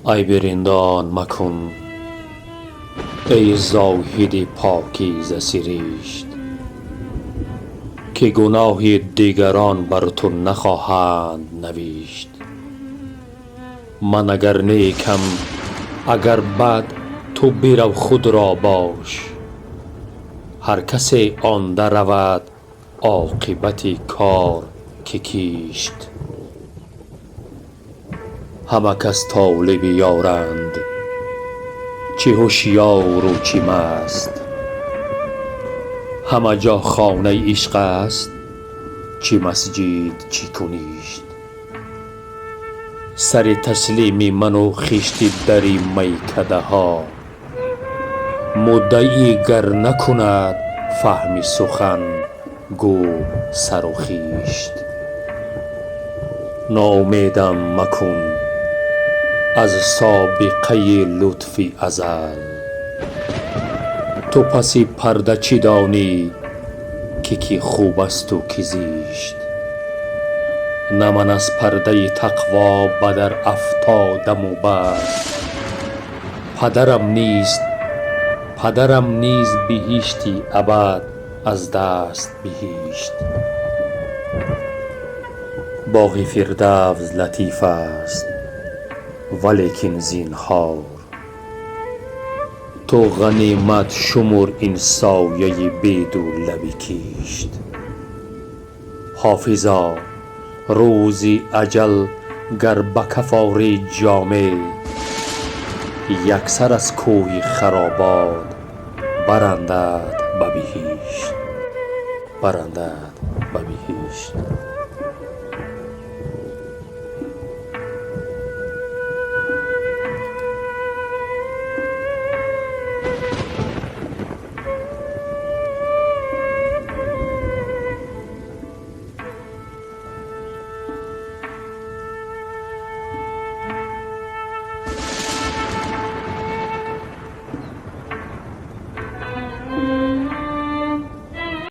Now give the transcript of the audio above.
ای برندان مکن ای زاهد پاکیزه سرشت، که گناه دیگران بر تو نخواهند نوشت. من اگر نیکم اگر بد تو برو خود را باش، هر کسی آن در رود عاقبت کار که کیشت. همه کس طالب یارند، چه هوشیار و چه مست، همه جا خانه عشق است، چه مسجد چه کنیشت. سر تسلیم من و خشت در میکده ها، مدعی گر نکند فهم سخن گو سر و خیشت. ناامیدم مکن از سابقه لطف ازل، تو پس پرده چه دانی که کی خوب است و کی زشت. نه من از پرده تقوا به در افتادم و بس، پدرم نیز بهشتی ابد از دست بهشت. باغ فردوس لطیف است ولیکن زینهار، تو غنیمت شمر این سایه بید و لب کشت. حافظا روزی اجل گر به کف آری جامه، یکسر از کوه خرابات برندت به بهشت.